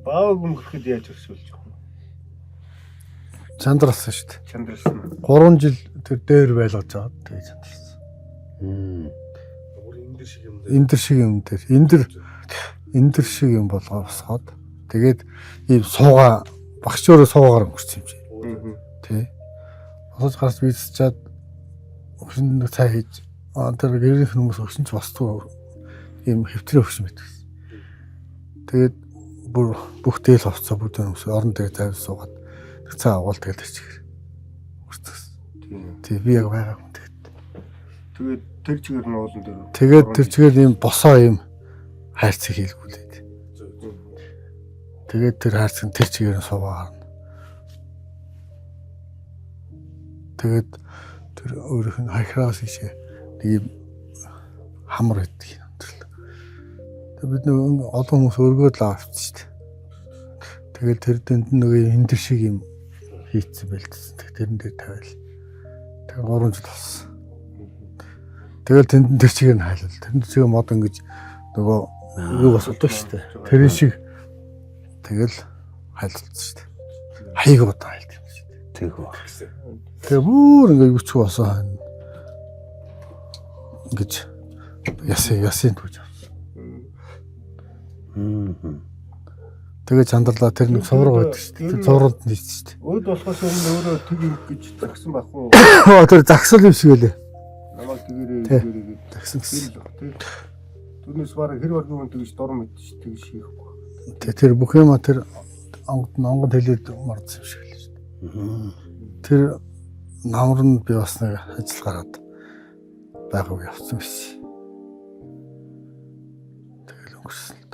Бааг өнгөрөхөд яаж өршүүлж байгаа юм? Чандралсан шүү дээ. Чандралсан. 3 жил тэр дээр байлгаж байгаа. Тэгээ чандралсан. Эндэр шиг юм дээр. Эндэр шиг юм болгоосгоод тэгээд ийм сууга багш өөрөө суугаар өнгөрсөн юм чи. Тэ. Босож гарч бийцчаад өгшин цай хийж тэр гэрийн хүмүүс өгшин ч босдгоо ийм хэвтрээ өгшин байдаг. Тэгээд бүр бүх дээл хувцас бүгд өмсө орон дээр завь суугаад цаа агуул тэгэл ичгэр. Тэг би яг байгаа юм тэгэд. Тэгээд тэр чигээр нь уулан дээр. Тэгээд тэр чигээр ийм босоо ийм хайрцаг хийлгүүлээд. Тэгээд тэр хайрцаг тэр чигээр нь суугаа гарна. Тэгээд тэр өөрийнх нь хахраас ишээ нэг юм хамар гэдэг юм. Тэгээд бид нэг олон хүмүүс өргөөд л авчихсан шүү дээ. Тэгээд тэр дэнд нэг эндэр шиг юм хийцэн байлдсан. Тэрэн дээр тавиал. Тэгээд 3 жил болсон. Тэгээд тэнд тэр чигээр нь хайлал. Тэнд чигээр мод ингэж нөгөө юу босдог шүү дээ. Тэрэн шиг тэгэл хайлтсан шүү дээ. Хаяг удаа хайлт юм шүү дээ. Тэгвэ. Тэгээ бүр ингэ юуч босоо ингэж ясын түүж. Тэгээ чандарлаа тэр нэг сувраг байдаг шүү дээ. Тэр суврагт нийцсэн шүү дээ. Өд болохоос өмнө өөрөө төг юм гэж загсан байх уу? Тэр загсал юм шиг үлээ. Намайг тэгэрээ загсан гэсэн. Түүнээс бараг хэр баргийн хүн тэгж дор мэдчих тэгж хийхгүй. Тэр бүх юм тэр онгод хэлээд мордсон юм шиг л шүү дээ. Тэр намар нь би бас нэг ажил гараад байгааг явсан байсан. Тэгэл өнгөрсөн.